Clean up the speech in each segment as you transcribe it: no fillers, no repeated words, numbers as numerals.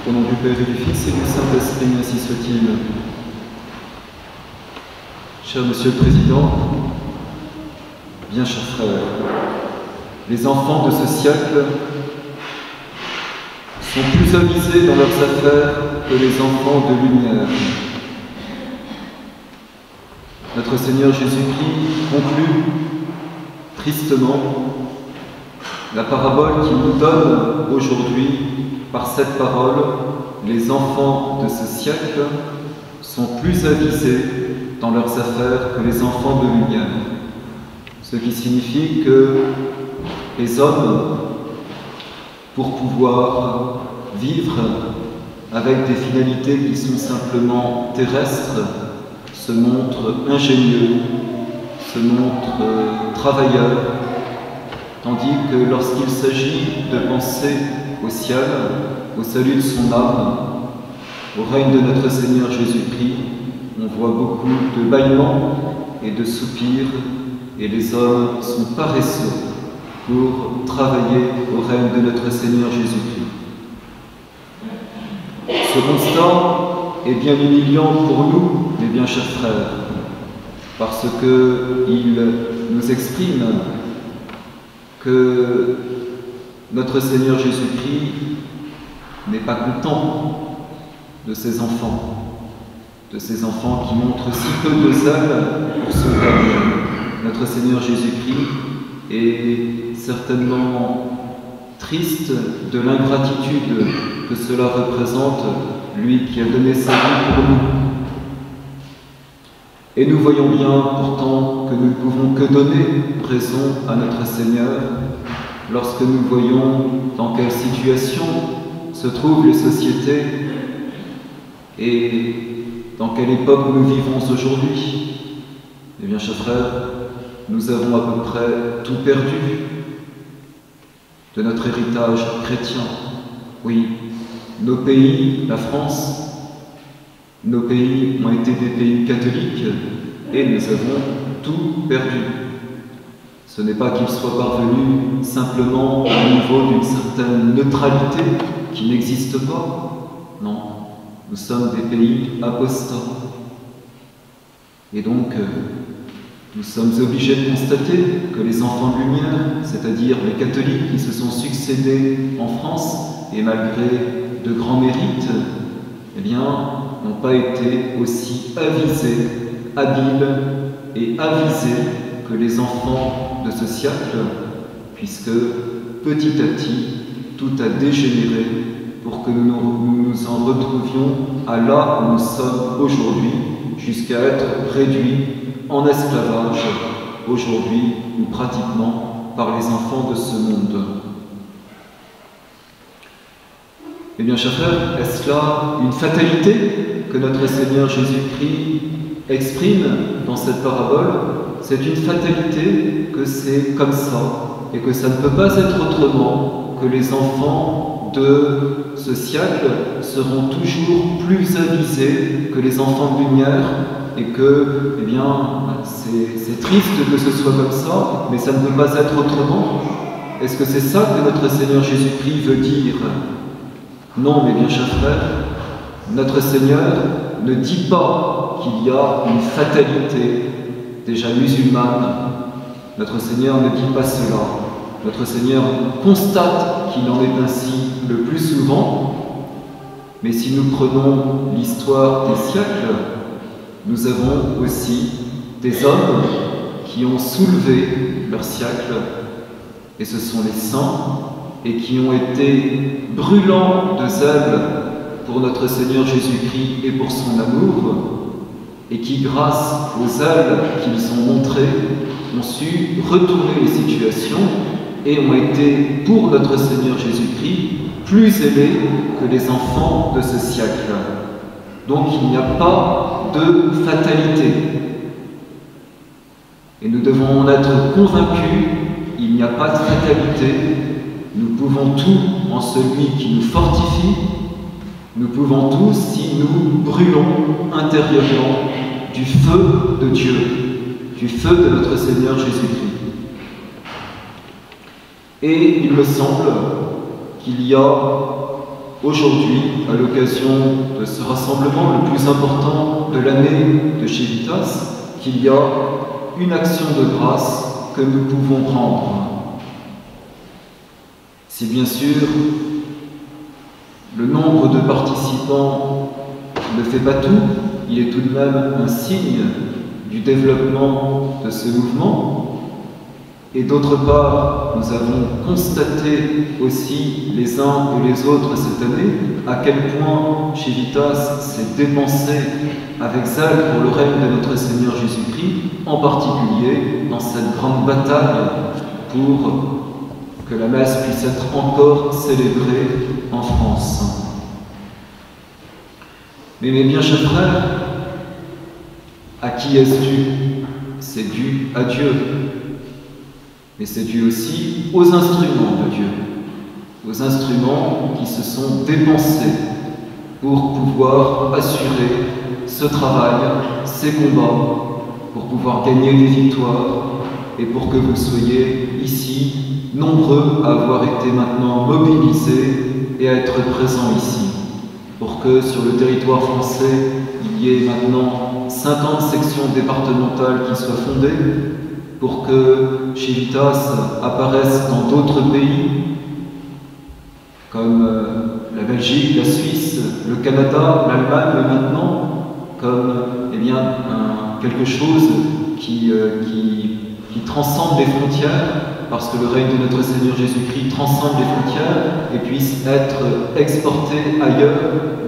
Au nom du Père et du Fils et du Saint-Esprit, ainsi soit-il. Cher Monsieur le Président, bien chers frères, les enfants de ce siècle sont plus avisés dans leurs affaires que les enfants de lumière. Notre Seigneur Jésus-Christ conclut tristement la parabole qu'il nous donne aujourd'hui par cette parole. Les enfants de ce siècle sont plus avisés dans leurs affaires que les enfants de lumière. Ce qui signifie que les hommes, pour pouvoir vivre avec des finalités qui sont simplement terrestres, se montrent ingénieux, se montrent travailleurs, tandis que lorsqu'il s'agit de penser au ciel, au salut de son âme, au règne de notre Seigneur Jésus-Christ, on voit beaucoup de bâillements et de soupirs, et les hommes sont paresseux pour travailler au règne de notre Seigneur Jésus-Christ. Ce constat est bien humiliant pour nous, mes bien chers frères, parce qu'il nous exprime que notre Seigneur Jésus-Christ n'est pas content de ses enfants qui montrent si peu de zèle pour son règne. Notre Seigneur Jésus-Christ est certainement triste de l'ingratitude que cela représente, lui qui a donné sa vie pour nous. Et nous voyons bien pourtant que nous ne pouvons que donner raison à notre Seigneur lorsque nous voyons dans quelle situation se trouvent les sociétés et dans quelle époque nous vivons aujourd'hui. Eh bien, chers frères, nous avons à peu près tout perdu de notre héritage chrétien. Oui, nos pays, la France, nos pays ont été des pays catholiques et nous avons tout perdu. Ce n'est pas qu'ils soient parvenus simplement au niveau d'une certaine neutralité qui n'existe pas. Non, nous sommes des pays apostats. Et donc, nous sommes obligés de constater que les enfants de lumière, c'est-à-dire les catholiques qui se sont succédés en France, et malgré de grands mérites, eh bien, n'ont pas été aussi avisés, habiles et avisés que les enfants de ce siècle, puisque petit à petit, tout a dégénéré pour que nous nous en retrouvions à là où nous sommes aujourd'hui, jusqu'à être réduits en esclavage aujourd'hui, ou pratiquement, par les enfants de ce monde. Eh bien, chers frères, est-ce là une fatalité que notre Seigneur Jésus-Christ exprime dans cette parabole? C'est une fatalité que c'est comme ça, et que ça ne peut pas être autrement, que les enfants de ce siècle seront toujours plus avisés que les enfants de lumière, et que, eh bien, c'est triste que ce soit comme ça, mais ça ne peut pas être autrement. Est-ce que c'est ça que notre Seigneur Jésus-Christ veut dire? Non, mes bien chers frères, notre Seigneur ne dit pas qu'il y a une fatalité déjà musulmane. Notre Seigneur ne dit pas cela. Notre Seigneur constate qu'il en est ainsi le plus souvent, mais si nous prenons l'histoire des siècles, nous avons aussi des hommes qui ont soulevé leur siècle, et ce sont les saints, et qui ont été brûlants de zèle pour notre Seigneur Jésus-Christ et pour son amour, et qui, grâce au zèle qu'ils ont montré, ont su retourner les situations et ont été, pour notre Seigneur Jésus-Christ, plus aimés que les enfants de ce siècle. Donc il n'y a pas de fatalité. Et nous devons en être convaincus, il n'y a pas de fatalité. Nous pouvons tout en celui qui nous fortifie. Nous pouvons tout si nous brûlons intérieurement du feu de Dieu, du feu de notre Seigneur Jésus-Christ. Et il me semble qu'il y a aujourd'hui, à l'occasion de ce rassemblement le plus important de l'année de Civitas, qu'il y a une action de grâce que nous pouvons prendre. Si bien sûr, le nombre de participants ne fait pas tout, il est tout de même un signe du développement de ce mouvement. Et d'autre part, nous avons constaté aussi les uns et les autres cette année à quel point Civitas s'est dépensé avec zèle pour le règne de notre Seigneur Jésus-Christ, en particulier dans cette grande bataille pour que la messe puisse être encore célébrée en France. Mais mes bien chers frères, à qui est-ce dû? C'est dû à Dieu. Mais c'est dû aussi aux instruments de Dieu, aux instruments qui se sont dépensés pour pouvoir assurer ce travail, ces combats, pour pouvoir gagner des victoires et pour que vous soyez ici nombreux à avoir été maintenant mobilisés et à être présents ici, pour que sur le territoire français, il y ait maintenant 50 sections départementales qui soient fondées, pour que Civitas apparaisse dans d'autres pays, comme la Belgique, la Suisse, le Canada, l'Allemagne maintenant, comme quelque chose qui transcende les frontières, parce que le règne de notre Seigneur Jésus-Christ transcende les frontières et puisse être exporté ailleurs,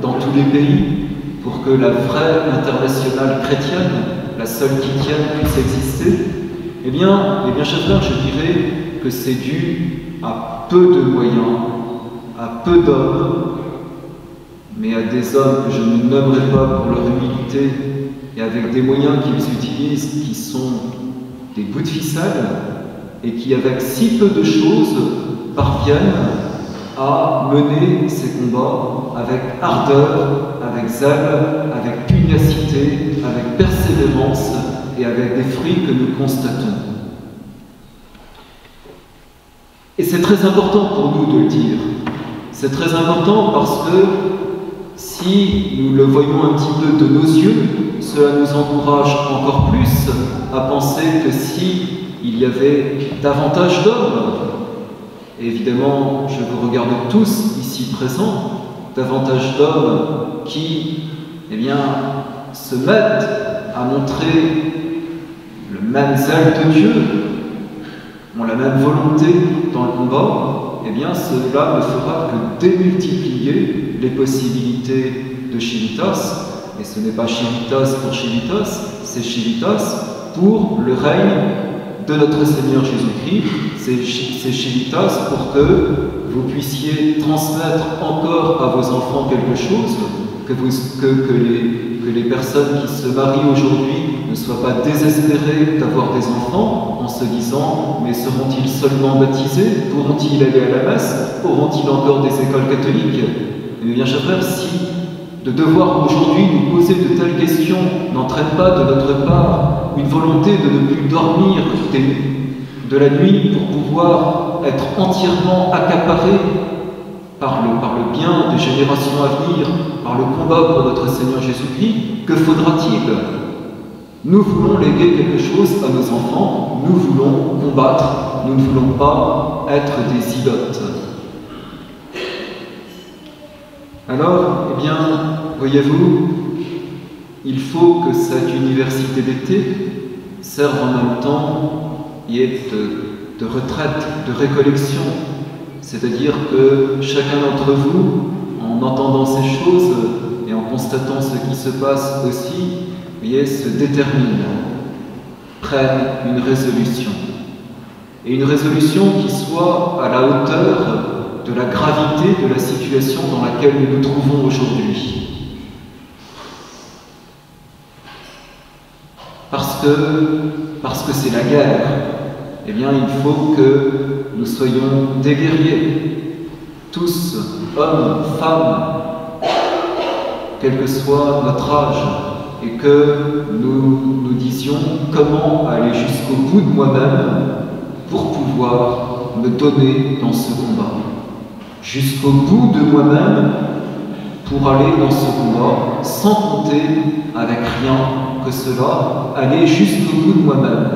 dans tous les pays, pour que la vraie internationale chrétienne, la seule qui tienne, puisse exister. Eh bien, chers frères, je dirais que c'est dû à peu de moyens, à peu d'hommes, mais à des hommes que je ne nommerai pas pour leur humilité et avec des moyens qu'ils utilisent qui sont des bouts de ficelle et qui, avec si peu de choses, parviennent à mener ces combats avec ardeur, avec zèle, avec pugnacité, avec persévérance et avec des fruits que nous constatons. Et c'est très important pour nous de le dire. C'est très important parce que si nous le voyons un petit peu de nos yeux, cela nous encourage encore plus à penser que si il y avait davantage d'hommes, et évidemment je vous regarde tous ici présents, davantage d'hommes qui se mettent à montrer le même zèle de Dieu, ont la même volonté dans le combat, cela ne fera que démultiplier les possibilités de Civitas. Et ce n'est pas Civitas pour Civitas, c'est Civitas pour le règne de notre Seigneur Jésus-Christ. C'est Civitas pour que vous puissiez transmettre encore à vos enfants quelque chose, que les personnes qui se marient aujourd'hui ne soient pas désespérées d'avoir des enfants en se disant « mais seront-ils seulement baptisés? Pourront-ils aller à la messe? Auront-ils encore des écoles catholiques ?» Eh bien, chers frères, si de devoir aujourd'hui nous poser de telles questions n'entraîne pas de notre part une volonté de ne plus dormir de la nuit pour pouvoir être entièrement accaparés par le bien des générations à venir, par le combat pour notre Seigneur Jésus-Christ, que faudra-t-il? Nous voulons léguer quelque chose à nos enfants, nous voulons combattre, nous ne voulons pas être des idotes. Alors, voyez-vous, il faut que cette université d'été serve en même temps de retraite, de récollection. C'est-à-dire que chacun d'entre vous, en entendant ces choses et en constatant ce qui se passe aussi, se détermine, prenne une résolution. Et une résolution qui soit à la hauteur de la gravité de la situation dans laquelle nous nous trouvons aujourd'hui. Parce que c'est la guerre, il faut que nous soyons des guerriers, tous, hommes, femmes, quel que soit notre âge, et que nous disions comment aller jusqu'au bout de moi-même pour pouvoir me donner dans ce combat. Jusqu'au bout de moi-même pour aller dans ce combat, sans compter avec rien que cela, aller jusqu'au bout de moi-même.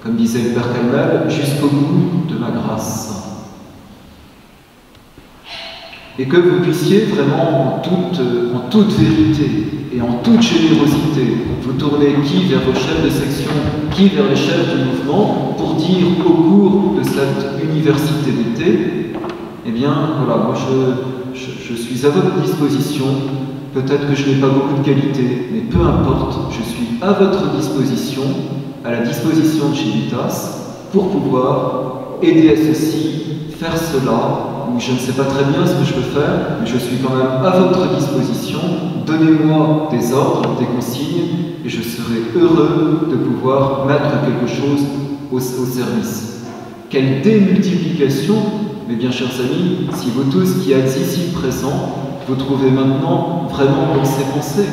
Comme disait le Père Calmel, jusqu'au bout de ma grâce. Et que vous puissiez vraiment en toute vérité et en toute générosité vous tourner qui vers vos chefs de section, qui vers les chefs du mouvement, pour dire au cours de cette université d'été, eh bien voilà, moi je suis à votre disposition. Peut-être que je n'ai pas beaucoup de qualité, mais peu importe, je suis à votre disposition, à la disposition de Civitas, pour pouvoir aider à ceci, faire cela, ou je ne sais pas très bien ce que je peux faire, mais je suis quand même à votre disposition. Donnez-moi des ordres, des consignes, et je serai heureux de pouvoir mettre quelque chose au service. Quelle démultiplication, mes bien chers amis, si vous tous qui êtes ici présents, vous trouvez maintenant vraiment dans ces pensées.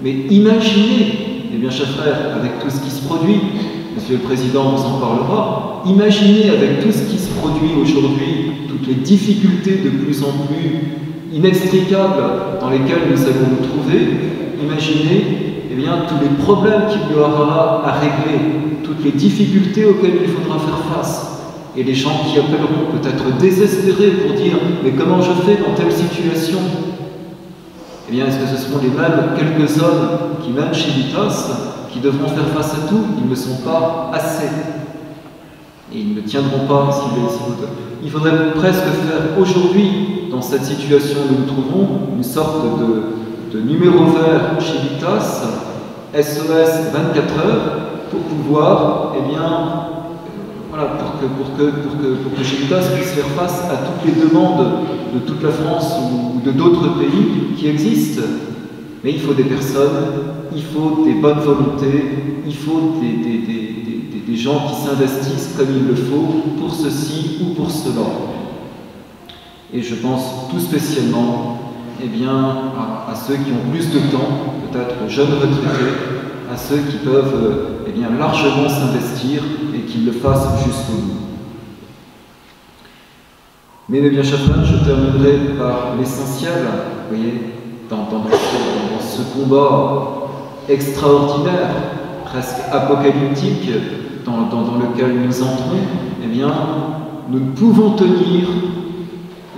Mais imaginez, mes bien chers frères, avec tout ce qui se produit, Monsieur le Président vous en parlera, imaginez avec tout ce qui se produit aujourd'hui, toutes les difficultés de plus en plus inextricables dans lesquelles nous allons nous trouver, imaginez eh bien, tous les problèmes qu'il y aura à régler, toutes les difficultés auxquelles il faudra faire face. Et les gens qui appelleront peut-être désespérés pour dire « Mais comment je fais dans telle situation ?» Eh bien, est-ce que ce seront les mêmes quelques hommes qui, même chez Civitas, qui devront faire face à tout? Ils ne sont pas assez. Et ils ne tiendront pas si vous... Il faudrait presque faire aujourd'hui, dans cette situation où nous nous trouvons, une sorte de numéro vert chez Civitas, SOS 24 heures, pour pouvoir, eh bien, voilà, pour que Civitas puisse faire face à toutes les demandes de toute la France ou de d'autres pays qui existent. Mais il faut des personnes, il faut des bonnes volontés, il faut des gens qui s'investissent comme il le faut pour ceci ou pour cela. Et je pense tout spécialement eh bien, à ceux qui ont plus de temps, peut-être aux jeunes retraités, à ceux qui peuvent eh bien, largement s'investir et qu'ils le fassent jusqu'au bout. Mais mes bien chers frères, je terminerai par l'essentiel, vous voyez, dans ce combat extraordinaire, presque apocalyptique, dans lequel nous entrons, eh bien, nous ne pouvons tenir,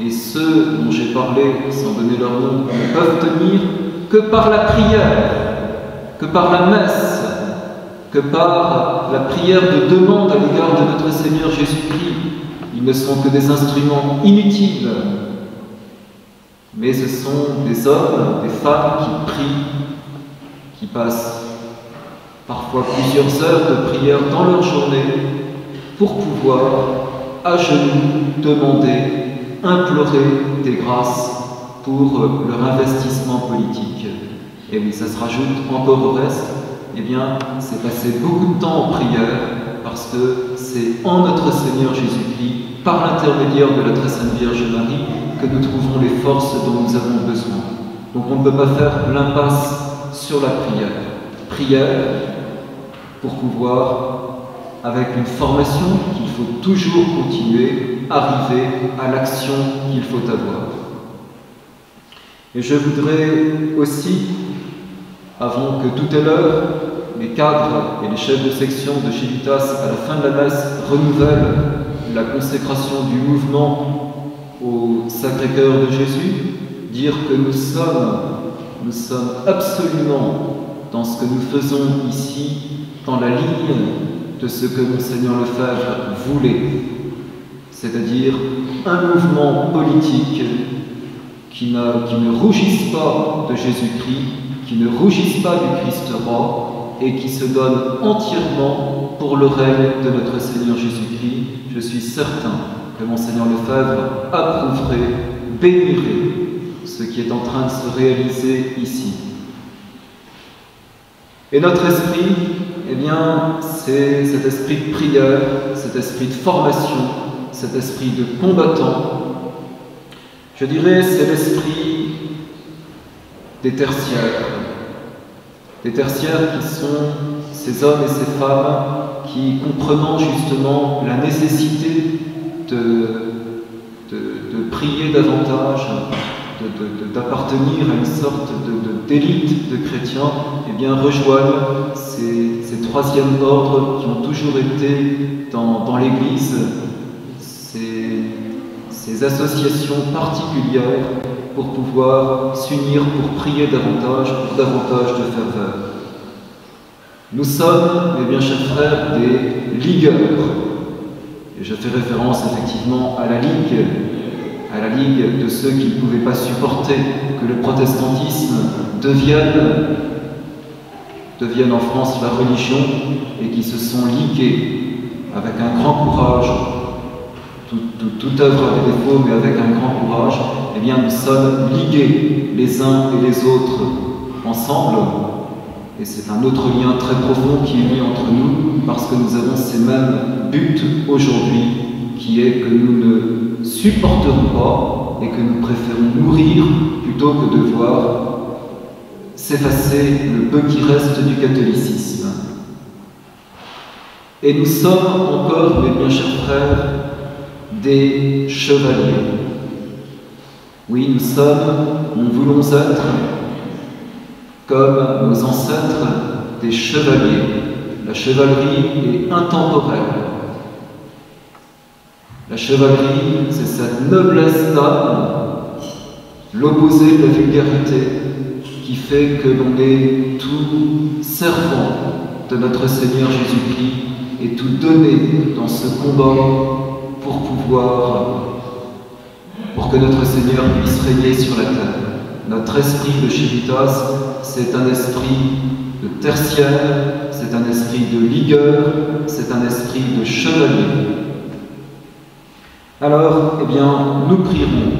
et ceux dont j'ai parlé, sans donner leur nom, ne peuvent tenir que par la prière, que par la messe, que par la prière de demande à l'égard de notre Seigneur Jésus-Christ. Ils ne sont que des instruments inutiles, mais ce sont des hommes, des femmes qui prient, qui passent parfois plusieurs heures de prière dans leur journée pour pouvoir, à genoux, demander, implorer des grâces pour leur investissement politique. Et oui, ça se rajoute encore au reste, eh bien, c'est passer beaucoup de temps en prière parce que c'est en notre Seigneur Jésus-Christ, par l'intermédiaire de la Très Sainte Vierge Marie, que nous trouvons les forces dont nous avons besoin. Donc on ne peut pas faire l'impasse sur la prière. Prière pour pouvoir, avec une formation qu'il faut toujours continuer, arriver à l'action qu'il faut avoir. Et je voudrais aussi, avant que tout à l'heure, les cadres et les chefs de section de Civitas, à la fin de la messe, renouvellent la consécration du mouvement au Sacré-Cœur de Jésus, dire que nous sommes absolument dans ce que nous faisons ici, dans la ligne de ce que Monseigneur Lefebvre voulait, c'est-à-dire un mouvement politique qui ne rougisse pas de Jésus-Christ, qui ne rougisse pas du Christ roi, et qui se donne entièrement pour le règne de notre Seigneur Jésus-Christ. Je suis certain que Monseigneur Lefebvre approuverait, bénirait ce qui est en train de se réaliser ici. Et notre esprit, eh bien, c'est cet esprit de prière, cet esprit de formation, cet esprit de combattant. Je dirais, c'est l'esprit des tertiaires. Des tertiaires qui sont ces hommes et ces femmes qui, comprenant justement la nécessité de prier davantage, d'appartenir à une sorte d'élite de chrétiens, eh bien, rejoignent ces troisièmes ordres qui ont toujours été dans l'Église, ces associations particulières pour pouvoir s'unir, pour prier davantage, pour davantage de ferveur. Nous sommes, mes bien chers frères, des ligueurs. Et je fais référence effectivement à la Ligue de ceux qui ne pouvaient pas supporter que le protestantisme devienne en France la religion et qui se sont ligués avec un grand courage. Toute œuvre a des défauts, mais avec un grand courage, eh bien nous sommes ligués les uns et les autres ensemble. Et c'est un autre lien très profond qui est mis entre nous, parce que nous avons ces mêmes buts aujourd'hui, qui est que nous ne supporterons pas et que nous préférons mourir plutôt que de voir s'effacer le peu qui reste du catholicisme. Et nous sommes encore, mes bien chers frères, des chevaliers. Oui, nous voulons être, comme nos ancêtres, des chevaliers. La chevalerie est intemporelle. La chevalerie, c'est cette noblesse d'âme, l'opposé de la vulgarité, qui fait que l'on est tout servant de notre Seigneur Jésus-Christ et tout donné dans ce combat pour que notre Seigneur puisse régner sur la terre. Notre esprit de Chéritas, c'est un esprit de tertiaire, c'est un esprit de ligueur, c'est un esprit de chevalier. Alors, eh bien, nous prierons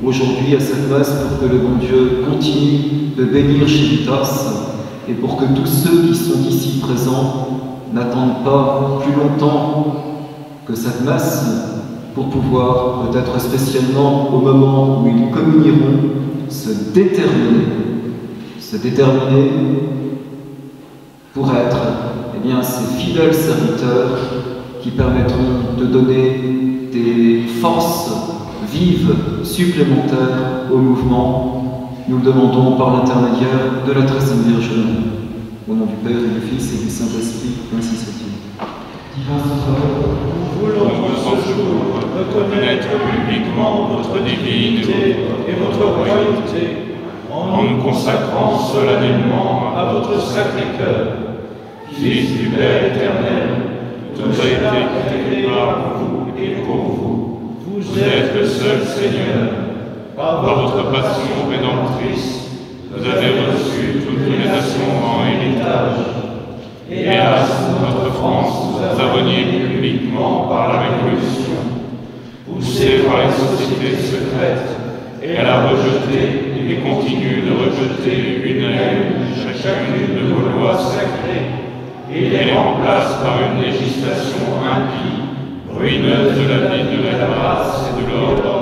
aujourd'hui à cette messe pour que le bon Dieu continue de bénir Chéritas et pour que tous ceux qui sont ici présents n'attendent pas plus longtemps que cette messe pour pouvoir, peut-être spécialement au moment où ils communieront, se déterminer pour être eh bien, ces fidèles serviteurs qui permettront de donner des forces vives supplémentaires au mouvement. Nous le demandons par l'intermédiaire de la très sainte Vierge Marie. Au nom du Père et du Fils et du Saint-Esprit, ainsi soit-il. Nous voulons ce jour reconnaître publiquement votre divinité et votre royauté, en nous consacrant solennellement à votre Sacré-Cœur. Fils du Père éternel, tout a été créé par vous et pour vous. Vous êtes le seul Seigneur. Par votre passion rédemptrice, vous avez reçu toutes les nations en héritage. Hélas, notre France vous a renié publiquement par la Révolution. Poussée par les sociétés secrètes, elle a rejeté et continue de rejeter une à une chacune de vos lois sacrées et les remplace par une législation impie, ruineuse de la vie de la grâce et de l'ordre